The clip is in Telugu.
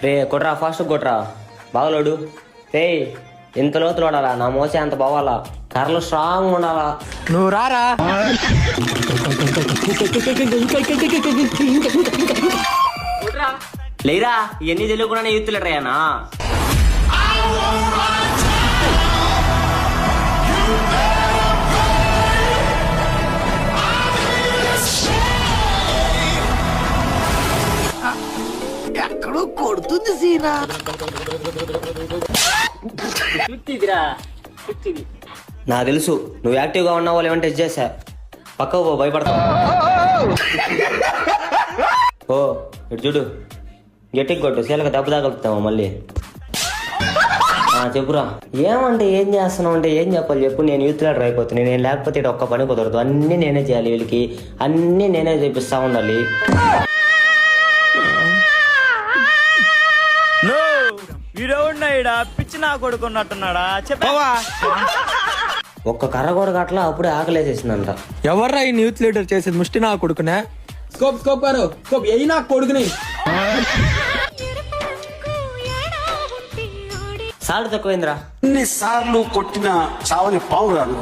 రే కొట్రా, ఫాస్ట్ కొట్రా, బాగలోడు. రే ఇంత లోతులు వాడాలా, నా మోసే అంత బావాలా, కర్రలు స్ట్రాంగ్ ఉండాలా. నువ్వు రారా. లేరా, ఇవన్నీ తెలియకుండా యూత్ లీడరేనా? ఎక్కడో కొడుతుంది సీనా. నాకు తెలుసు నువ్వు యాక్టివ్ గా ఉన్నావో లేవంటే టెస్ట్ చేశా. పక్కకు పో, భయపడతావు. ఓ ఇటు చూడు, గట్టికి కొట్టు, సీలక దెబ్బ తగులుతావు మళ్ళీ. చెప్పురా. ఏమంటే ఏం చేస్తున్నావు అంటే ఏం చెప్పాలి చెప్పు. నేను యూత్ లీడర్ అయిపోతున్నాను, నేను లేకపోతే ఇటు ఒక్క పని కుదరదు. అన్నీ నేనే చేయాలి, వీళ్ళకి అన్నీ నేనే చేపిస్తా ఉండాలి. వీడవున్నాయిడా పిచ్చి నా కొడుకున్నట్టున్నాడా చెప్పవా? ఒక్క కర్ర కూడా అట్లా అప్పుడే ఆకలేసేసిందంట. ఎవర్రా ఈ యూత్ లీడర్ చేసేది? ముష్టి నా కొడుకునే. స్కోప్ స్కోప్ గారు స్కోప్ ఎయి నా కొడుకుని. సాల్ట్ తక్కువైందిరా. ఎన్నిసార్లు కొట్టిన చావని పావురాలు